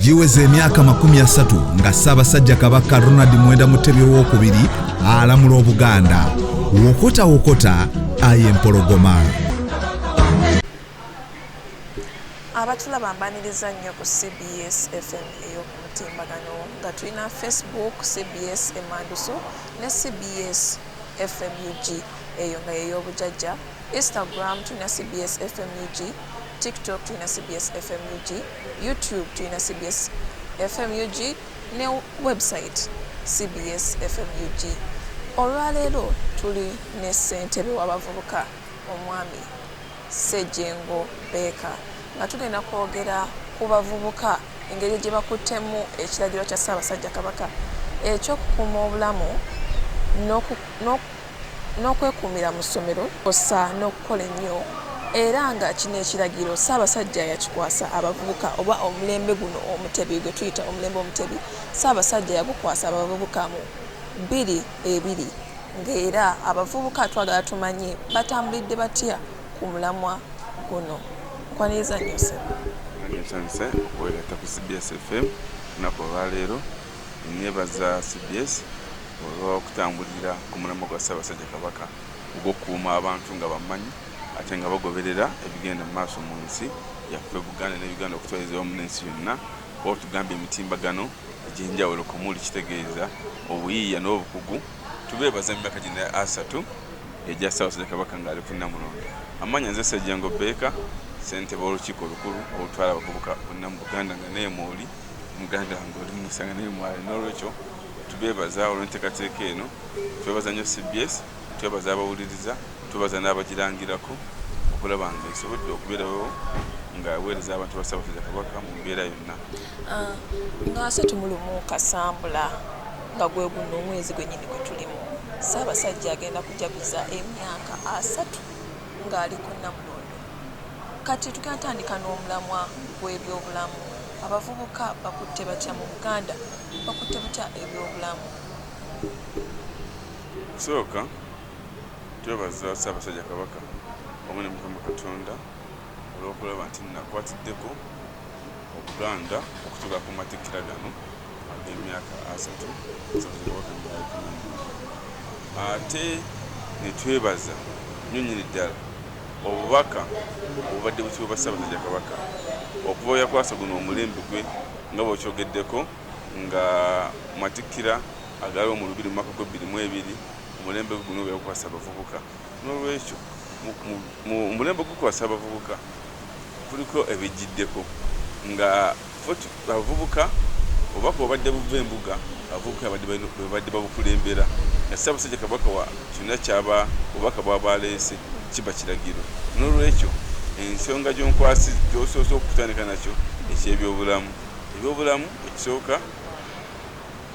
giweze emyaka 30 nga Ssaabasajja Kabaka Ronald Muwenda Mutebi II alamula Obuganda. Wokota aye empologoma. Abatulaba mbaniriza nnyo ku CBS FM ey'okumutimbagano nga tulina Facebook CBS Emanduso ne CBS FM UG eyo nga ey'obujjajja, Instagram tulina CBS FM UG, TikTok tulina CBS FM UG, YouTube tulina CBS FM UG ne website CBS FM UG. Olwaleero tuli ne ssentebe w'abavubuka omwami Ssejjengo Beeka nga tugenda kwogera ku bavubuka engeri gye bakuttemu ekiragiro kya Ssaabasajja Kabaka eky'okukuuma obulamu n'okwekuumira mu ssomero ossa n'okukola ennyo era nga kino ekiragiro Ssaabasajja yakikwasa abavubuka oba omulembe guno omutebi gwe tuyita omulembe omutebi Ssaabasajja yagukwasa abavubuka mu 2-2 ng'era abavubuka twagala tumanye batambulidde batya ku mulamwa guno. Kwaniriza nnyo ssebo. Nsanse okweleta ku CBS FM lunaku olwaleero. Nebaza CBS olw'okutambulira ku mulamwa gwa Ssaabasajja Kabaka ogw'okukuuma abantu nga bamanyi ate nga bagoberera ebigenda mu maaso mu nsi yaffe Buganda n'Uganda okutwaliza wamu n'ensi yonna. Otugambye emitimbagano egy'enjawulo kumuli kitegeeza obuyiiya n'obukugu. Tubeebaza mu myaka gino 3 egya Ssaabasajja Kabaka ng'ali ku Namulondo. Amanya nze Ssejjengo Beeka, ssentebe w'olukiiko olukulu olutwala abavubuka bonna mu Buganda nga naye mwoli Muganda ng'oli musanga naye mwali. N'olwekyo tubeebaza olw'enteekateeka eno. Twebaza nnyo CBS, twebaza abawuliriza, twebaza n'abagirangirako okulaba nga esobodde okubeerawo ng'aweereza abantu ba Ssaabasajja Kabaka mu mbeera yonna. Nga 31 Kasambula nga gwe guno omwezi gwennyini gwe tulimu, Ssaabasajja agenda kujaguza emyaka 3 ng'ali ku Namulondo. Kati tukatandika n'omulamwa gw'ebyobulamu. Abavubuka bakutte batya mu Buganda, bakutte batya ebyobulamu? Kusooka twebaza Ssaabasajja Kabaka wamu ne Mukama Katonda olw'okulaba nti nakwatiddeko Obuganda okutuuka ku matikkira gano ag'emyaka 3 Ssaabasajja Kabaka ng'ali ku Namulondo. Ate ne twebaza nnyonnyini ddala obubaka obubadde butibwa Ssaabasajja Kabaka okuba yakwasa guno omulembe gwe nga bw'okyogeddeko nga matikkira agali mu 2022 omulembe guno bwe yakwasa abavubuka. N'olwekyo mu mulembe gukwasa abavubuka kuliko ebijjiddeko nga abavubuka obubaka obadde buva embuga abavubuka badde babukulembera nga Ssaabasajja Kabaka wa kyonna kyaba obubaka bw'aba aleese kiba kiragiro. N'olwekyo ensonga gy'osoose okutandika nakyo eky'ebyobulamu. Ebyobulamu ekisooka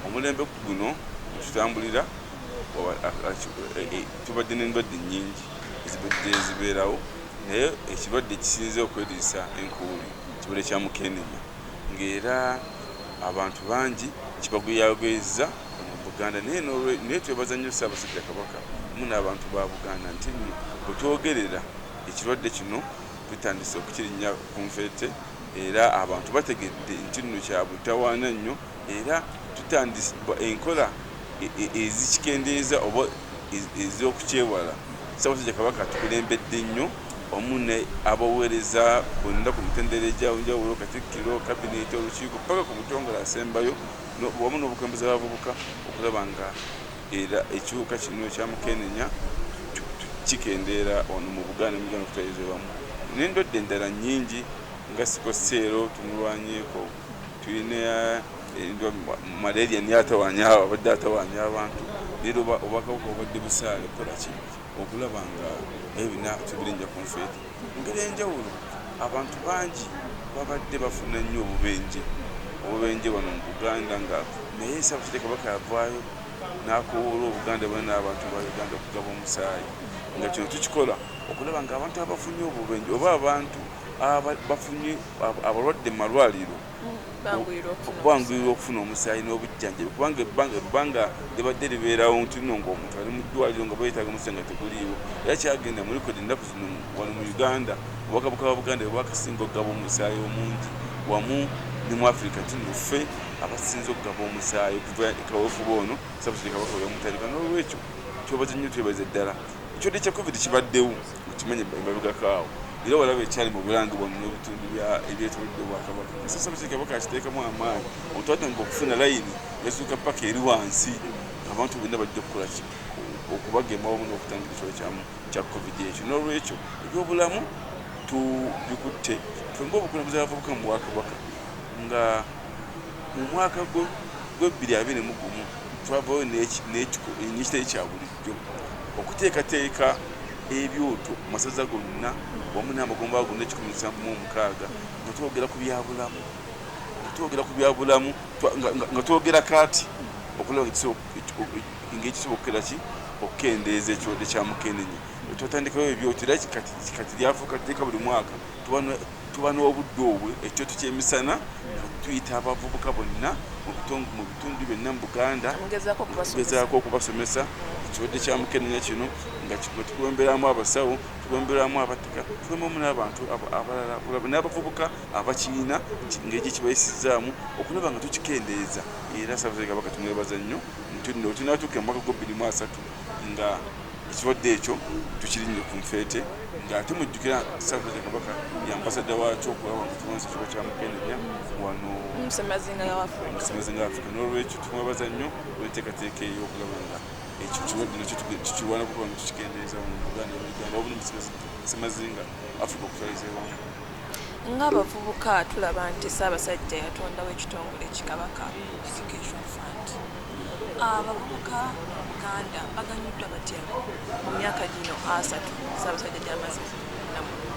omulembe guno tutambulira tubadde n'endwadde nnyingi ezibadde zibeerawo naye ekirwadde ekisinze okweriisa enkuuli ekirwadde kya Mukenenya ng'era abantu bangi kibagweyagweza mu Buganda naye twebaza nnyo Ssaabasajja Kabaka mu n'abantu ba Buganda nti bwe twogerera ekirwadde kino tutandise okukirinnya ku nfeete era abantu bategedde nti nno kya butawaana nnyo era tutandise enkola ezikikendeeza oba ez'okukyewala. Ssaabasajja Kabaka tukulembedde nnyo omu ne abaweereza bonna ku mitendera egy'enjawulo Katikkiro, Kabineeti, olukiiko paka ku butongole asembayo wamu n'obukulembeze bw'abavubuka okulaba nga era ekiwuka kino kya Mukenenya kikendeera ono mu Buganda n'Uganda okutwaliza wamu. N'endwadde endala nnyingi nga sikoseero tumulwanyeeko, tulina malaria niyo abadde atawaanya abantu. Leero obwakabaka obadde busaale kukola ki okulaba nga ebina tubirinnya ku nfeete. Ngeri enjawulo abantu bangi babadde bafuna nnyo obubenje wano mu Buganda nga naye Ssaabasajja Kabaka yavaayo n'akowoola Obuganda bonna n'abantu ba Uganda okugaba omusaayi nga kino tukikola okulaba nga abantu abafunye obubenje oba abantu bafunye abalwadde mu malwaliro banguyirwa okufuna omusaayi n'obujjanjabi kubanga ebbanga libadde libeerawo nti nno ng'omuntu ali mu ddwaliro nga bwetaaga omusaayi nga teguliiwo era kyagenda mu likodi ennaku zino wano mu Uganda obwakabaka bwa Buganda bwakasinga okugaba omusaayi omungi wamu ne mu Africa tunuffe abasinze okugaba omusaayi okuva ekaweefuba ono Ssaabasajja Kabaka we yamutandika n'olwekyo twebaza nnyo twebaza eddala ekirwadde kya covid kibaddewo okimenye emabegakaawo era walaba ekyali mu bulange bwonna n'ebitundu ebyetolodde Obwakabaka Ssaabasajja Kabaka akiteekamu amaanyi otwatandika okufuna layini yazuuka paka eri wansi abantu bonna bajja okukola ki okubagema wamu n'okutangira ekirwadde kya covid ekyo n'olwekyo ebyobulamu tubikutte ffe ng'obukulembeze bw'abavubuka mu Bwakabaka nga mu mwaka gwe 2021 twavayo n'ekitali kya bulijjo okuteekateeka ebyoto mu masaza gonna wamu n'amagomba gonna 176 nga twogera ku byabulamu nga twogera kati okulaba ng'ekisobola okukendeeza ekirwadde kya mukenenya twatandikayo ebyoto era kati lyafuuka tuteeka buli mwaka tuba n'obudde obwe ekyoto ky'emisana tuyita abavubuka bonna mu bitundu byonna mu Buganda tugezaako okubasomesa ekirwadde kya mukenenya kino nga tukulemberamu abasawo tukulemberamu abataka tulemberamu n'abantu abalala n'abavubuka abakiina ng'eki kibayisizaamu okulaba nga tukikendeeza era Ssaabasajja Kabaka tumwebaza nnyo tunatuuka mu mwaka gwa 2023 nga ekirwadde ekyo tukirinnye ku nfeete ng'ate mujjukira Ssaabasajja Kabaka y'ambasada waakyo okulaba nga tulonze ekirwadde kya mukenenya wano Ssemazinga Africa n'olwekyo tumwebaza nnyo olw'enteekateeka ey'okulaba nga ekyo kirwadde nakyo tukirwana kuba nga tukikendeeza mu Buganda wabula mu Ssemazinga Africa okutwaliza ewamu. Ng'abavubuka tulaba nti Ssaabasajja yatondawo ekitongole Kabaka Education Fund. Abavubuka Uganda baganyuddwa batya mu myaka gino 3 Ssaabasajja gy'amaze namundo?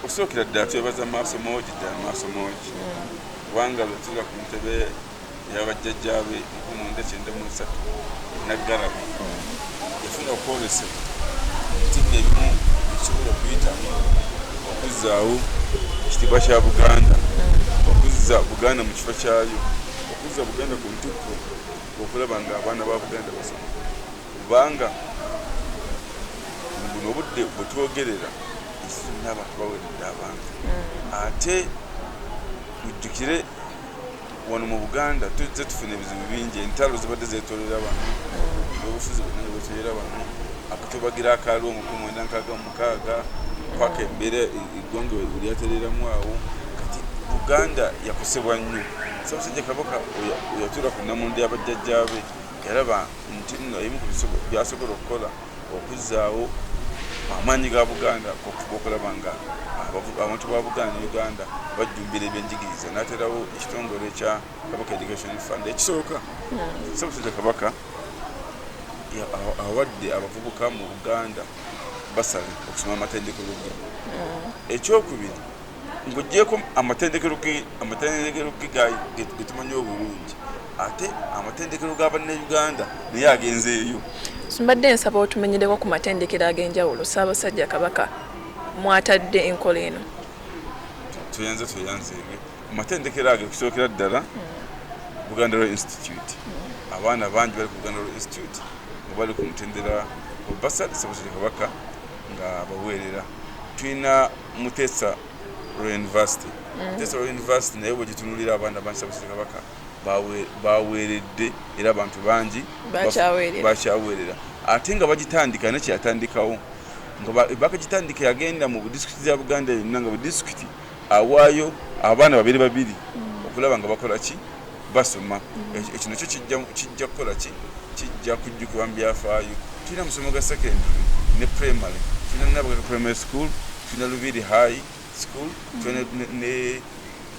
Okusookera ddala twebaza maaso moogi kubanga lwetula ku ntebe y'abajjajjaabe 1993 Naggalabi yafuna okwolesebwa ebitimba ebimu ekisobola okuyitamu okuzzaawo ekitiibwa kya Buganda okuzza Buganda mu kifo kyayo okuzza Buganda ku ntikko okulaba nga abaana ba Buganda basoma kubanga buno obudde bwe twogerera ensisi n'abantu baweredde abantu ate mujjukire wano mu Buganda tuzze tufuna ebizibu bingi entalo zibadde zeetoolera bano ebyobufuzi bonna ne bwetoolera bano akatobagira akaali 1966 paka embeera eggwanga lyatereeramu awo kati Buganda yakosebwa nnyo Ssaabasajja Kabaka oyatuula ku nnamundi y'abajjajjaabe yalaba nti nno ebimu ku byasobola okukola okuzzaawo amaanyi ga Buganda okulaba nga abantu ba Buganda ne Uganda bajjumbira ebyenjigiriza n'ateerawo ekitongole kya Kabaka Education Fund ekisooka Ssaabasajja Kabaka awadde abavubuka mu Buganda basale okusoma amatendekero ge ekyokubiri ng'oggyeko amatendekero ge getumanyi obulungi ate amatendekero g'Abannayuganda naye agenzeeyo. Mbadde nsaba otumenyereko ku matendekero ag'enjawulo Ssaabasajja Kabaka mwatadde enkola eno. Tuyanzeege amatendekero ago okusookera ddala Buganda Royal Institute abaana bangi bali ku Buganda Royal Institute nga bali ku mutendera ku basali Ssaabasajja Kabaka nga baweerera. Tulina Mutesa Royal University naye bwe gitunulira abaana ba Ssaabasajja Kabaka baweeredde era abantu bangi bakyaweerera ate nga bagitandika nekyatandikawo nga bakagitandika yagenda mu budisitulikiti za Buganda yonna nga budisitulikiti awaayo abaana babiri okulaba nga bakola ki basoma ekyo nakyo kijja kukola ki kijja kujjukibwa mu byafaayo. Tulina musomo ga secondary ne primary tulina Nabagaka Primary School tulina Lubiri High School tulina ne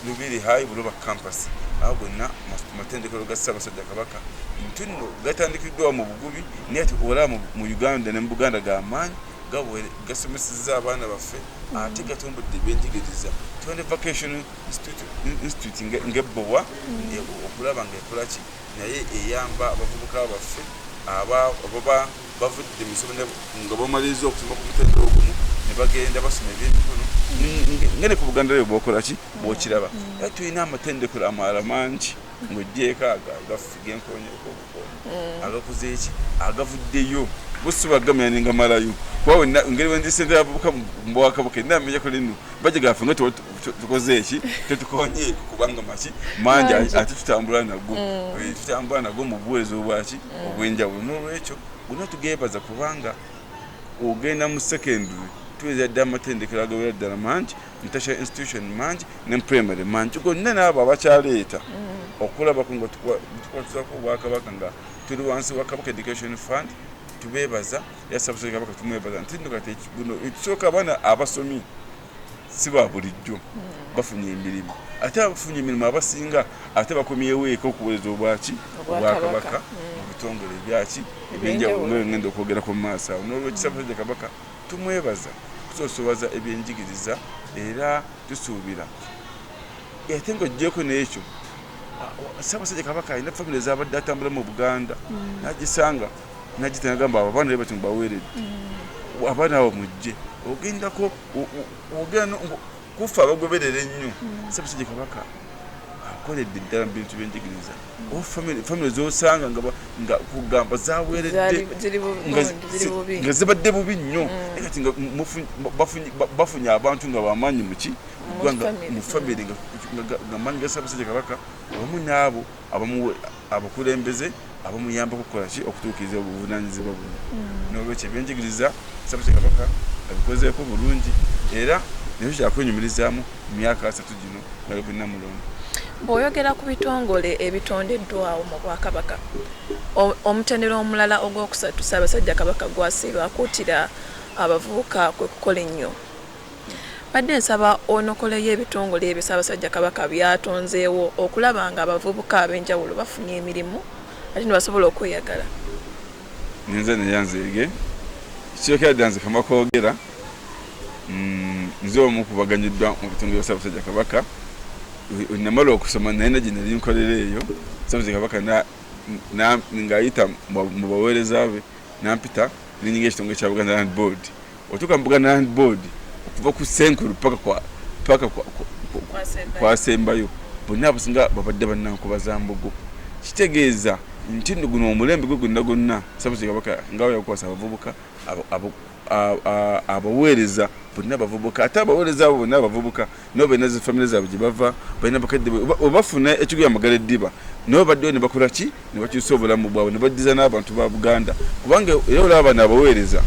Lubiri High Buloba Campus awo gonna matendekero ga Ssaabasajja Kabaka ntunno gatandikiddwa mu Bugubi naye ati olaba mu Uganda ne mu Buganda g'amaanyi gasomesezza abaana baffe ate gatombodde ebyenjigiriza. Tulina Vacation Institute ng'Ebbowa okulaba ng'ekola ki naye eyamba abavubuka baffe ababa bavudde misomo nga bamaliriza okusoma ku mutendera ogumu ne ne bagenda basoma ebyemikono ngene ku Buganda leo bwokola ki bwokiraba tulina amatendekero amala mangi ng'ogyeko agafuga enkonyeko agakuze eki agavuddeyo busibagamya ninga malayo kwawe ngeri wendisente ababuka mbwakabuke namenyeko lino baje gafe ngo tukoze eki tetukonye kubanga maki manja ati tutambula nago mu bwezo bwaki obwenjawulo n'olwekyo guna tugebaza kubanga ogenda mu secondary tuweza dda amatendekero agawera ddala mangi mutasha institution mangi ne primary mangi gonna n'abo abakyaleeta okulaba ku nga tukwatuzako obwakabaka nga tuli wansi wa Kabaka Education Fund tubebaza yasabusika Kabaka tumwebaza nti nno kati buno ekisooka abaana abasomi si ba bulijjo bafunye emirimu ate abafunye emirimu abasinga ate bakomyewo eka okuweereza obwaki obwakabaka mu bitongole byaki ebyenjawulo ngenda okwogerako mu maaso awo n'olwekisabusajja Kabaka tumwebaza kusosobaza ebyenjigiriza era tusuubira ate ng'oggyeko n'ekyo Ssaabasajja Kabaka alina famire ezabadde atambula mu Buganda nagisanga nagitagamba abaana be bati mbaweeredde abaana abo mujje ogendako ogenda kufa abagoberera ennyo Ssaabasajja Kabaka akoledde ddala mu bintu byenjigiriza famire zosanga nga kugamba zaweeredde nga zibadde bubi nnyo kati nga bafunye abantu nga bamaanyi muki mu famire nga maanyi ga Ssaabasajja Kabaka abamu n'abo abakulembeze abamuyamba kukola ki okutuukiriza obuvunaanyizibwa buno n'olwekyo ebyenjigiriza Ssaabasajja Kabaka abikozeeko bulungi era nekyo kyakwenyumirizaamu mu myaka 3 gino nga bwe Namulonde. Bw'oyogera ku bitongole ebitondeddwawo mu Bwakabaka omutendera omulala ogwokusatu Ssaabasajja Kabaka gwasiirwa akuutira abavubuka kwe kukola ennyo. Badde nsaba onokoleyo ebitongole ebyo Ssaabasajja Kabaka byatonzeewo okulaba nga abavubuka ab'enjawulo bafunye emirimu ate ne basobola okweyagala. Nze neyanzeege kikyokera dda nze kama koogera nze omu kubaganyiddwa mu bitongole bya Ssaabasajja Kabaka namala okusoma naye nagye nali nkolera eyo Ssaabasajja Kabaka ng'ayita mu baweereza be nampita nenyinga ekitongole kya Buganda Land Board otuuka mu Buganda Land Board okuva ku Senkulu paka kwasembayo bonna abasinga babadde bannankubaza mbogo kitegeeza nti guno omulembe gwe gonna Ssaabasajja Kabaka ngawe yakwasa abavubuka abaweereza bonna abavubuka ate abaweereza abo bonna abavubuka nabo balina zifamire zaabwe gye bava balina bakadde obafuna ekigo Amagala Eddiba nabo baddeyo ne bakola ki ne bakyusa obulamu bwabwe ne baddiza n'abantu ba Buganda kubanga era olaba bano abaweereza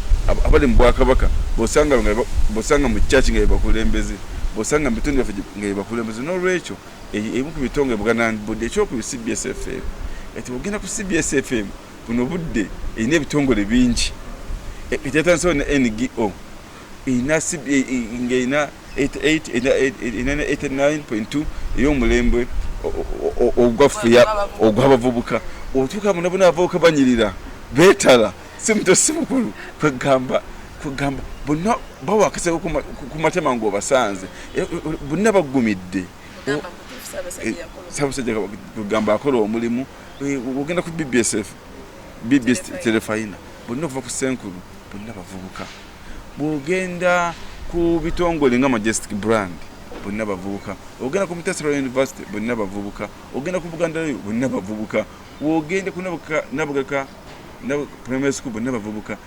abali mu Bwakabaka bosanga mu kyaki nga bebakulembeze bosanga mu bitundu byaffe nga bebakulembeze n'olwekyo emu ku bitongole Buganda Land Board ekyokubi CBS FM ati ogenda ku CBS FM buno budde erina ebitongole bingi ekyatandisiwo ne NGO erina ng'erina 89.2 ey'omulembe ogwaffe ogw'abavubuka otuuka mu nabo n'abavubuka banyirira beetala si muto si mukulu kwegamba bonna bawakaseko ku matema ng'obasanze bonna baggumidde Ssaabasajja kugamba akola omulimu ogenda ku BBS Telefayina bonna okuva ku Senkulu bonna bavubuka bw'ogenda ku bitongole nga Majestic Brand bonna bavubuka ogenda ku Muteesera University bonna bavubuka ogenda ku Buganda bonna bavubuka ogenda ku Nabugaka Primary School bonna bavubuka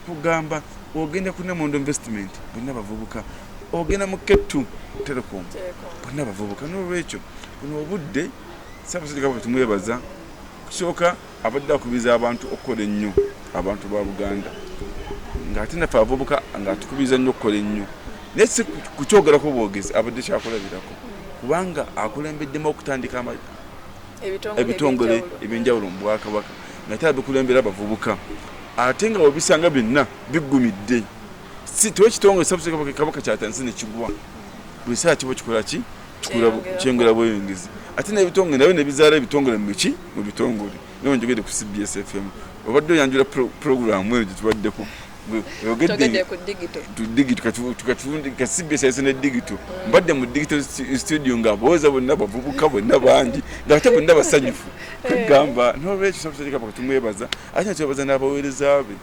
kugamba ogenda ku Namondo Investment bonna bavubuka ogenda mu Ketu Telecom bonna bavubuka n'olwekyo buno obudde Ssaabasajja Kabaka tumwebaza kusooka abadde akubiza abantu okukola ennyo abantu ba Buganda ng'ate naffe abavubuka ng'atukubiriza nnyo okukola ennyo naye si kukyogerako bwogezi abadde kyakulabirako kubanga akulembeddemu okutandika ebitongole ebyenjawulo mu Bwakabaka ng'ate abikulembera abavubuka ate nga webisanga byonna biggumidde si tewekitongole Ssaabasajja Kabaka kyatandise ne kigwa buli saa kiba kikola ki kyengera bweyongezi ate n'ebitongole nabyo ne bizaala ebitongole mu bitongole nayo njogedde ku CBS FM obadde oyanjula programu eyo gye tubaddeko oyogedde ku digito tukatufundika CBS yase ne digito mbadde mu digito studio ng'abaweza bonna bavubuka bonna bangi ng'ate bonna basanyufu kagamba n'olwekyo Ssaabasajja Kabaka tumwebaza ate netwebaza n'abaweereza be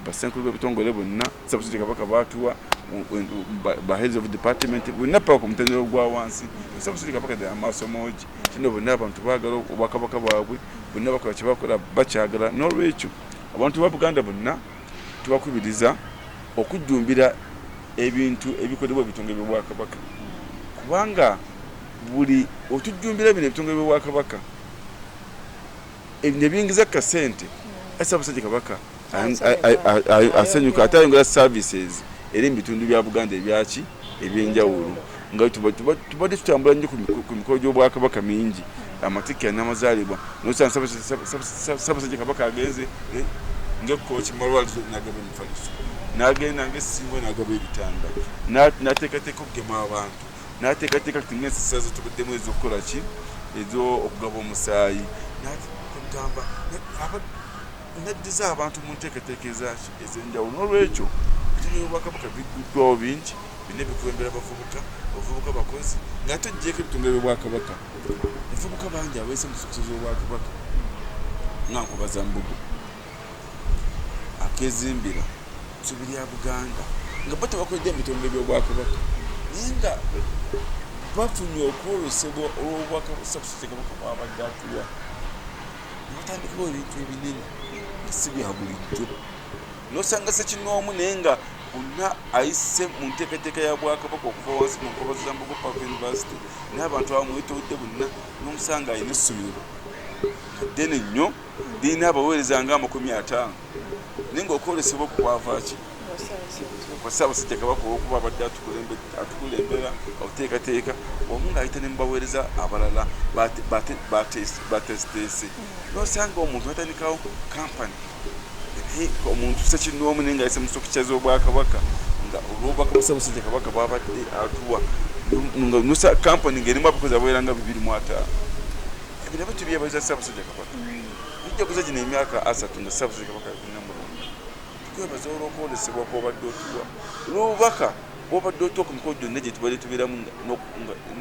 basenkulu b'ebitongole bonna Ssaabasajja Kabaka baatuwa ba heads of department bonna paka ku mutendera gwa wansi Ssaabasajja Kabaka de amaaso mogi kino bonna abantu baagala obwakabaka bwabwe bonna bakola kye bakola bakyagala n'olwekyo abantu ba Buganda bonna tubakubiriza okujjumbira ebintu ebikolebwa ebitongole by'Obwakabaka kubanga buli otujjumbira bino ebitongole by'Obwakabaka ne biyingiza kasente Ssaabasajja Kabaka asanyuka ate ayongera services eri mu bitundu bya Buganda ebyaki ebyenjawulo nga tubadde tutambula nnyo ku mikolo gy'Obwakabaka mingi amatikira n'amazaalibwa nosanga Ssaabasajja Kabaka agenze ng'ekooki malwalizo n'agaba emifaliso n'agenda ng'essingo n'agaba ebitanda n'ateekateeka okugema abantu n'ateekateeka kati ng'ensisa ze tubaddemu ez'okukola ki ez'okugaba omusaayi n'agamba naddiza abantu mu nteekateeka ez'enjawulo n'olwekyo ebitongole by'Obwakabaka biguddwawo bingi bine bikulembera abavubuka bakozi ng'ate ojjeeko ebitongole by'Obwakabaka abavubuka bangi abeese mu sukuso z'Obwakabaka nga Nkubaza Mbugu akezimbira Ssubi lya Buganda nga bo tebakoledde ebitongole by'Obwakabaka naye nga bafunye okwolesebwa olw'Obwakabaka Ssaabasajja Kabaka bw'abadde atuwa batandikawo ebintu ebinene si bya bulijjo nosanga Ssekinoomu naye nga bonna ayise mu nteekateeka ya Bwakabaka okuva wansi mu Nkobozi Mbugu Park University naye abantu abamwetoodde bonna n'omusanga alina essomero ddene nnyo lirina abaweereza nga 50 naye ng'okwolesebwa okukwava ki kwa Ssaabasajja Kabaka olw'okuba abadde atukulembera oteekateeka omu ng'ayita ne mu baweereza abalala batesiteese nosanga omuntu batandikawo kampani omuntu Ssekinoomu naye ng'ayise mu sokikya z'Obwakabaka nga olw'Obwakabaka Ssaabasajja Kabaka bw'abadde atuwa nusa kampani ng'erimu abakozi abawerera nga 250 ebyo nabyo tubyebaza Ssaabasajja Kabaka bijja kuza gino emyaka 3 nga Ssaabasajja Kabaka alina mulungi tukwebaza olw'okwolesebwa kw'obadde otuwa olw'obubaka bw'obadde otuwa ku mikolo gyonna gye tubadde tubeeramu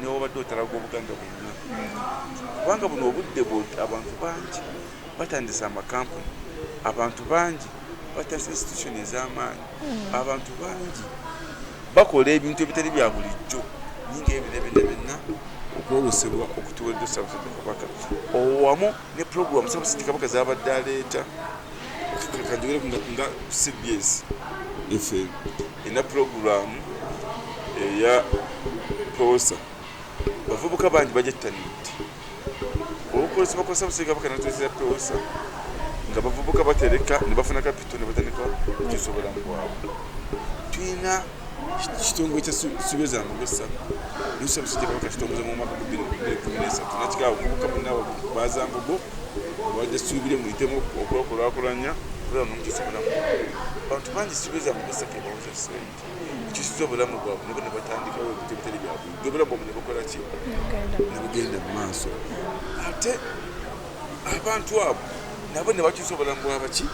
newobadde otalaga Obuganda bwonna kubanga buno obudde abantu bangi batandise amakampuni abantu bangi batandise institution ez'amaanyi abantu bangi bakola ebintu ebitali bya bulijjo nyinga ebinebene byonna okwolesebwa okutuweddwa Ssaabasajja Kabaka owamu ne program Ssaabasajja Kabaka z'abadde aleeta kanjogere nga CBS FM ena program eya POSA bavubuka bangi bajettanidde olw'okwolesebwa kwa Ssaabasajja Kabaka natuweesa POSA nga bavubuka batereka ne bafuna kapito ne batandika okukyusa obulamu bwabwe tulina kitongole kya Ssubi Amagesa Ssaabasajja Kabaka kitongoza mu mwaka 2013 nakigaba okuvubuka bonna baza Mbugu abadde Ssubi muyitemu okulakulanya olaba n'omukyusa obulamu abantu bangi Ssubi Amagesa ke bawuza sente kukyusiza obulamu bwabwe nebo ne batandikawo ebintu ebitali byabwe obulamu bwabwe ne bukola ki ne bugenda mu maaso ate abantu abo nabo ne bakyusa obulamu bw'abaki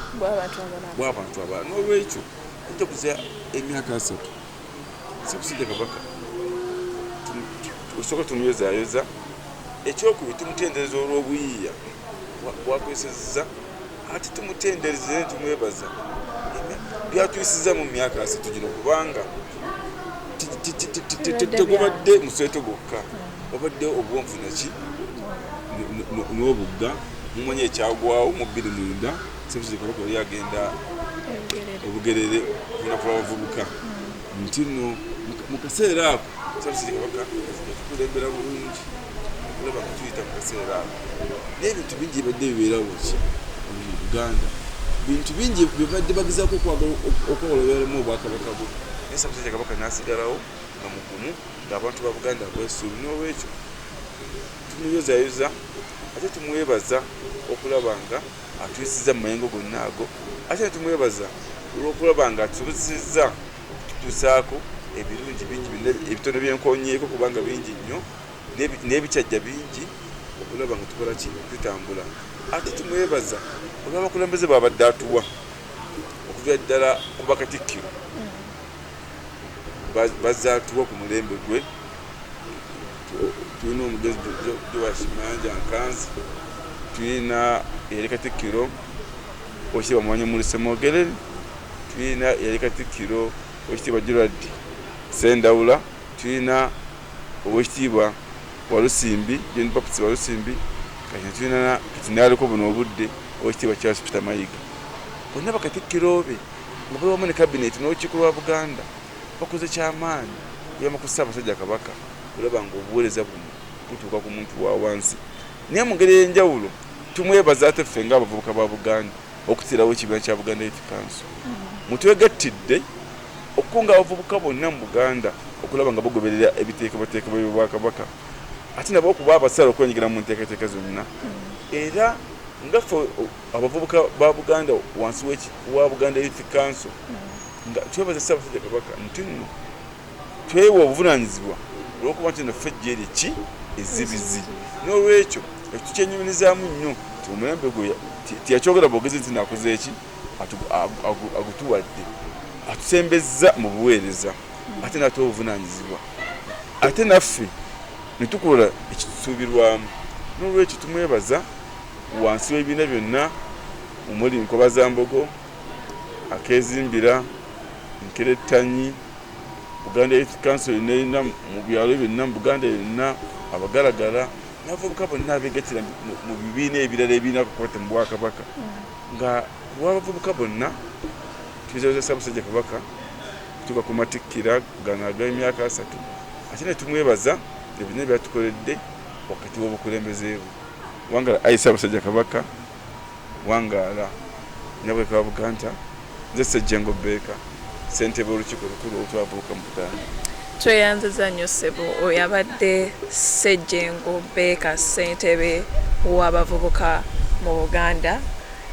bw'abantu abalala n'olwekyo ojja kuza emyaka 3 Ssaabasajja Kabaka osooka tumuyozaayoza ekyokubiri tumutendereza olw'obuyiiya bwakwesezza ate tumutendereze ne tumwebaza byatuyisiza mu myaka 3 gino kubanga tegubadde musweto gwokka wabadde obwonfu naki n'obugga mumanye ekyagwawo mu 2009 Ssaabasajja Kabaka yali agenda obugerere kunaku lw'abavubuka nti nno mu kaseera ako Ssaabasajja Kabaka tukulembera bulungi okulaba nga tuyita mu kaseera ako naye ebintu bingi bibadde bibeerawo ki mu Buganda bintu bingi bibadde bagezaako okwewoloberamu Obwakabaka bwe naye Ssaabasajja Kabaka n'asigalawo nga mugumu ng'abantu ba Buganda bwesuubi n'olwekyo tumuyozaayoza ate tumwebaza okulaba nga atuyisizza mu mayengo gonna ago ate ne tumwebaza olw'okulaba nga atusobozesezza okututuusaako ebirungi bingi ebitono byenkonyeeko kubanga bingi nnyo n'ebikyajja bingi okulaba nga tukola ki tutambula ate tumwebaza olw'abakulembeze babadde atuwa okuva ddala kuba Katikkiro bazze atuwa ku mulembe gwe tulina omugezi Joash Mayanja Nkanzi tulina eri Katikkiro Okiba Mwanya Mulise Mwogerere tulina yali Katikkiro Oweekitiibwa Gerald Sendawula, tulina Oweekitiibwa Walusimbi John Baptist Walusimbi, kati tulina kitinaliko buno obudde Oweekitiibwa Charles Peter Mayiga. Bonna bakatikkiro be nga bali wamu ne kabineeti n'olukiiko lwa Buganda bakoze kyamaanyi yama ku Ssaabasajja Kabaka olaba nga obuweereza buno butuuka ku muntu wa wansi. Naye mu ngeri ey'enjawulo tumwebaza ate ffe ng'abavubuka ba Buganda okutirawo ekibiina kya Buganda Youth Council. Mutwegattidde okukunga abavubuka bonna mu Buganda okulaba nga bagoberera ebiteekateeka by'Obwakabaka, ate nabo okuba abasala okwenyigira mu nteekateeka zonna. Era nga ffe abavubuka ba Buganda wansi wa Buganda Youth Council nga twebaza Ssaabasajja Kabaka nti nno twewa obuvunaanyizibwa olw'okuba nti naffe ejjeeri ki ezibizi. N'olwekyo tukyenyumirizaamu nnyo nti omulembe gwe tiyakyogera bwogezi nti naakoze eki agutuwadde, atusembezza mu buweereza ate n'atuwa obuvunaanyizibwa, ate naffe ne tukola ekitusuubirwamu. N'olwekyo tumwebaza wansi w'ebibiina byonna omuli Nkobazambogo, Akeezimbira, Nkerettanyi, Buganda Youth Council nerina mu byalo byonna mu Buganda yonna, Abagalagala n'abavubuka bonna abeegattira mu bibiina ebirala ebirina okukwata mu Bwakabaka. Nga lw'abavubuka bonna tuyizayiza Ssaabasajja Kabaka kutuuka ku matikkira gano ag'emyaka 3, ate ne tumwebaza ebyonna byatukoledde wakati w'obukulembeze bwe. Wangaala ayi Ssaabasajja Kabaka, wangaala Nyabweka wa Buganda, nze Ssejjengo Beeka, ssentebe w'olukiiko olukulu olw'abavubuka mu Buganda. Tweyanziza nnyo ssebo, oyo abadde Ssejjengo Beeka, ssentebe w'abavubuka mu Buganda.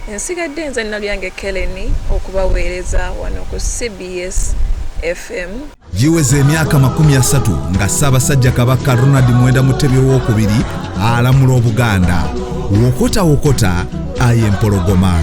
Nsigadde nze Nalyange Keleni okubaweereza wano ku CBS FM. Giweze emyaka 30 nga Ssaabasajja Kabaka Ronald Muwenda Mutebi II alamula Obuganda. Wokota wokota aye Empologoma.